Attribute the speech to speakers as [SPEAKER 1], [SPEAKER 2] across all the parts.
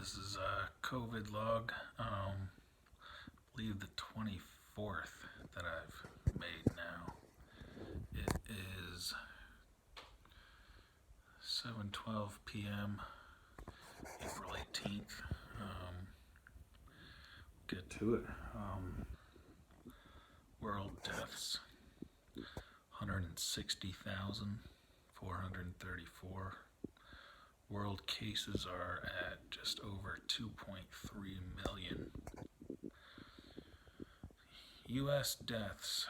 [SPEAKER 1] This is a COVID log, I believe the 24th that I've made now. It is 7:12 p.m. April 18th. Get to it. World deaths, 160,434. World cases are at just over 2.3 million. U.S. deaths,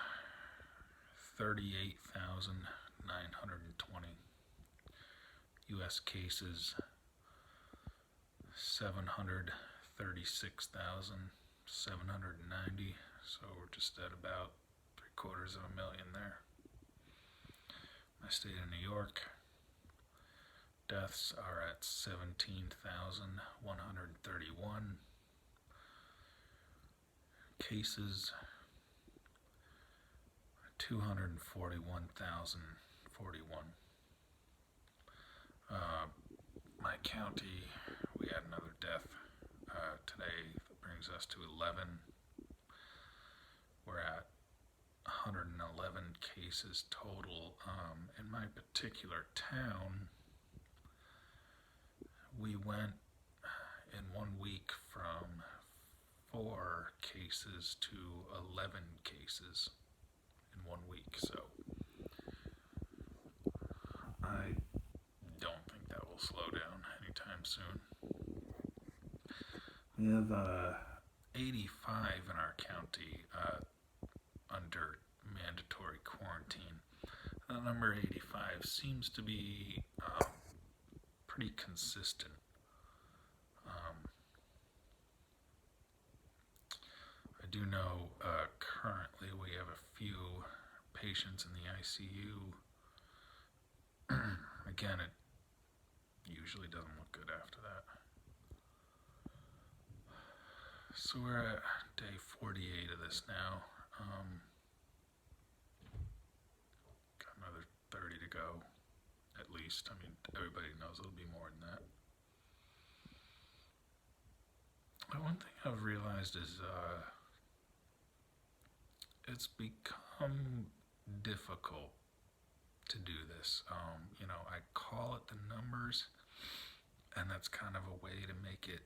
[SPEAKER 1] 38,920. U.S. cases, 736,790. So we're just at about 750,000 there. My state of New York, deaths are at 17,131. Cases, 241,041. My county, we had another death today. That brings us to 11. We're at 111 cases total. In my particular town, we went in 1 week from 4 cases to 11 cases in 1 week. So I don't think that will slow down anytime soon. We have 85 in our county under mandatory quarantine. The number 85 seems to be pretty consistent. I do know currently we have a few patients in the ICU. Again, it usually doesn't look good after that. So we're at day 48 of this now. Got another 30 to go, at least. I mean, everybody knows it'll be more than that. But one thing I've realized is it's become difficult to do this. I call it the numbers, and that's kind of a way to make it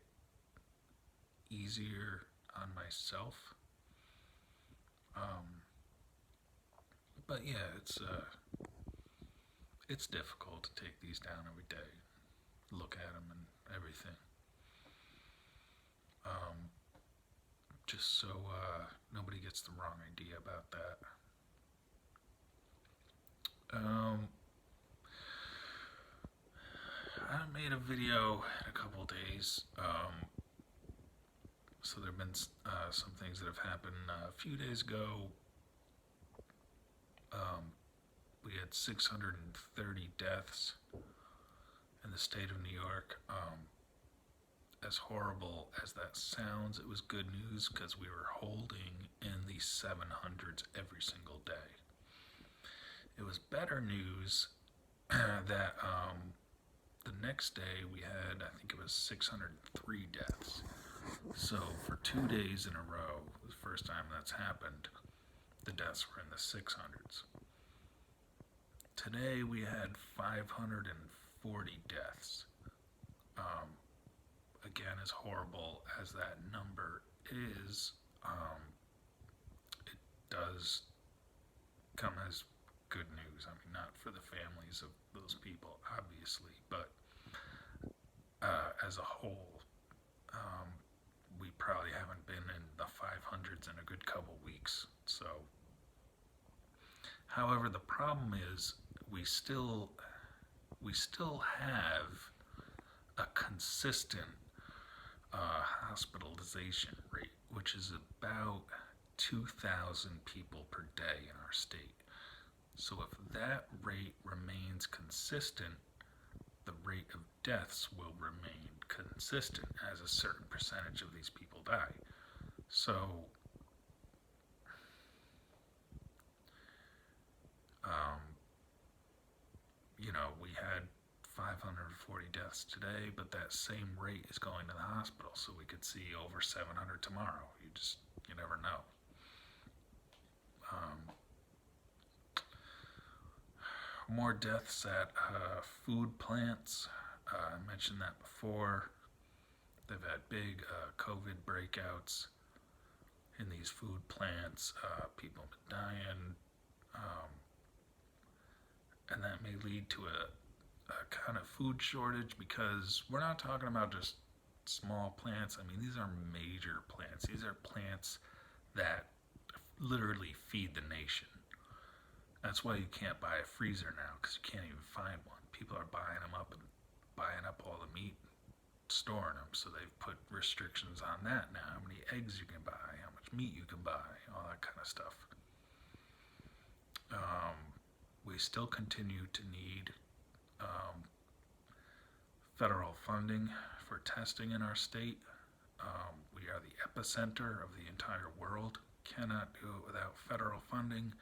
[SPEAKER 1] easier on myself. But yeah, it's difficult to take these down every day, look at them and everything. Just so nobody gets the wrong idea about that. I made a video in a couple days. So there have been some things that have happened. A few days ago, we had 630 deaths in the state of New York. As horrible as that sounds, it was good news because we were holding in the 700s every single day. It was better news that the next day we had, I think it was 603 deaths. So for 2 days in a row, the first time that's happened, the deaths were in the 600s. Today we had 540 deaths. Again, as horrible as that number is, it does come as good news. I mean, not for the families of those people, obviously, but as a whole, we probably haven't been in the 500s in a good couple weeks. So, however, the problem is we still have a consistent hospitalization rate, which is about 2,000 people per day in our state. So if that rate remains consistent, the rate of deaths will remain consistent as a certain percentage of these people die. So we had 540 deaths today, but that same rate is going to the hospital, so we could see over 700 tomorrow. You never know. More deaths at food plants. I mentioned that before. They've had big COVID breakouts in these food plants. People have been dying, and that may lead to a kind of food shortage, because we're not talking about just small plants. I mean, these are major plants. These are plants that literally feed the nation. That's why you can't buy a freezer now, because you can't even find one. People are buying them up and buying up all the meat, storing them. So they've put restrictions on that now. How many eggs you can buy, how much meat you can buy, all that kind of stuff. We still continue to need federal funding for testing in our state. We are the epicenter of the entire world. Cannot do it without federal funding.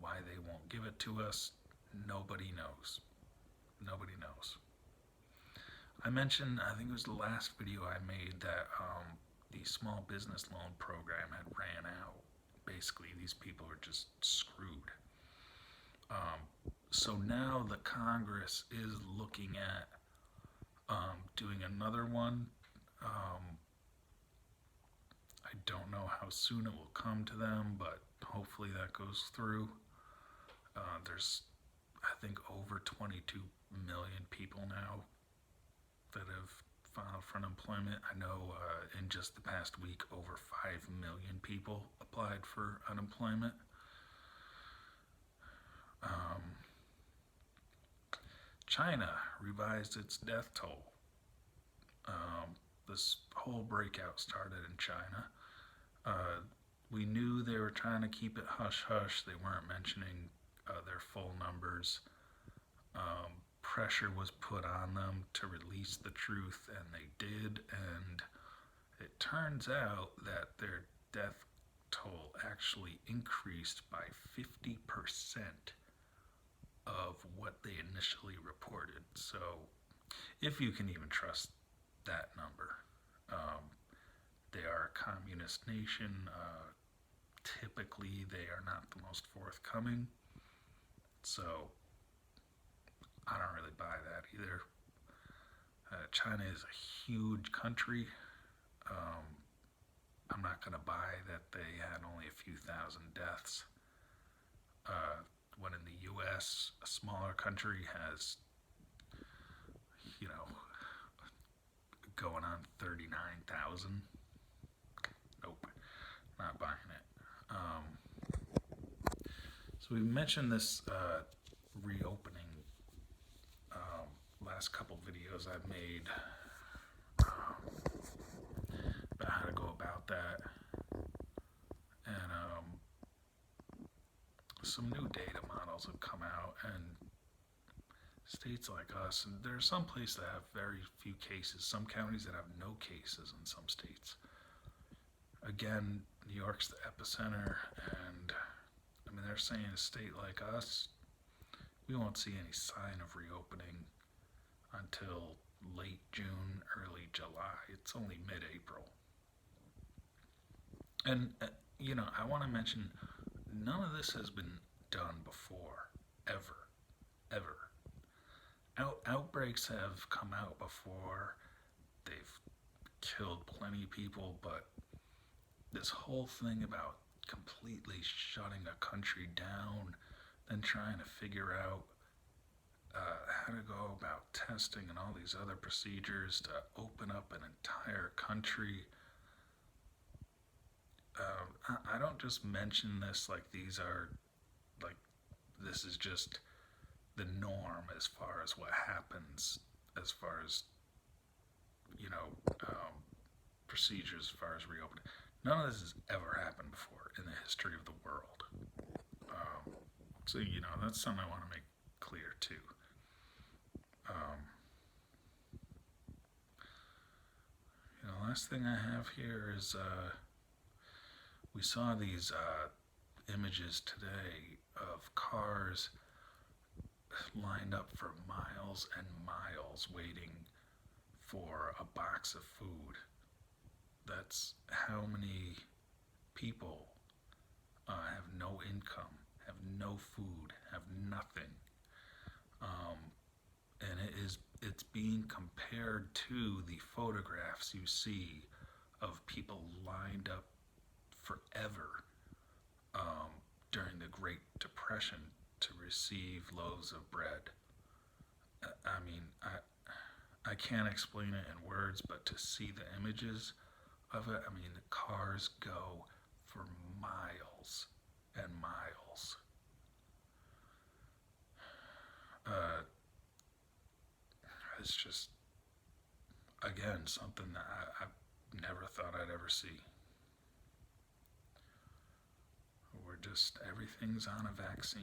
[SPEAKER 1] Why they won't give it to us, nobody knows. Nobody knows. I mentioned, I think it was the last video I made, that the small business loan program had ran out. Basically, these people are just screwed. So now the Congress is looking at doing another one. I don't know how soon it will come to them, but hopefully that goes through. There's, I think, over 22 million people now that have filed for unemployment. I know in just the past week, over 5 million people applied for unemployment. China revised its death toll. This whole breakout started in China. We knew they were trying to keep it hush-hush. They weren't mentioning their full numbers. Pressure was put on them to release the truth, and they did. And it turns out that their death toll actually increased by 50% of what they initially reported. So, if you can even trust that number. They are a communist nation. Typically, they are not the most forthcoming. So, I don't really buy that either. China is a huge country. I'm not going to buy that they had only a few thousand deaths. When in the U.S., a smaller country has, going on 39,000. Nope, not buying it. So we mentioned this reopening last couple videos I've made about how to go about that, and some new data models have come out, and states like us, and there are some places that have very few cases, some counties that have no cases in some states. Again, New York's the epicenter, and they're saying a state like us, we won't see any sign of reopening until late June, early July. It's only mid-April. And, I want to mention, none of this has been done before, ever. Outbreaks have come out before. They've killed plenty of people, but this whole thing about completely shutting a country down, then trying to figure out how to go about testing and all these other procedures to open up an entire country. I don't just mention this like this is just the norm as far as what happens, as far as, procedures, as far as reopening. None of this has ever happened before in the history of the world. So, that's something I want to make clear too. Last thing I have here is we saw these images today of cars lined up for miles and miles waiting for a box of food. That's how many people have no income, have no food, have nothing. Um, and it's being compared to the photographs you see of people lined up forever um, during the Great Depression to receive loaves of bread. I mean, I can't explain it in words, but to see the images of it, I mean, the cars go for miles and miles. Uh, it's just, again, something that I never thought I'd ever see. Everything's on a vaccine.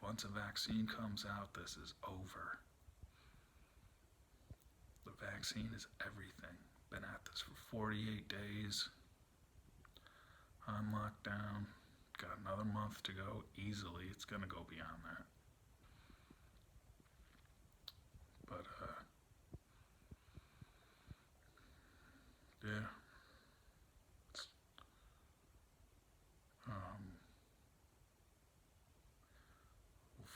[SPEAKER 1] Once a vaccine comes out, this is over. The vaccine is everything. Been at this for 48 days on lockdown. Got another month to go. Easily, it's going to go beyond that. But, yeah.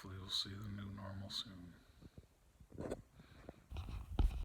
[SPEAKER 1] Hopefully we'll see the new normal soon.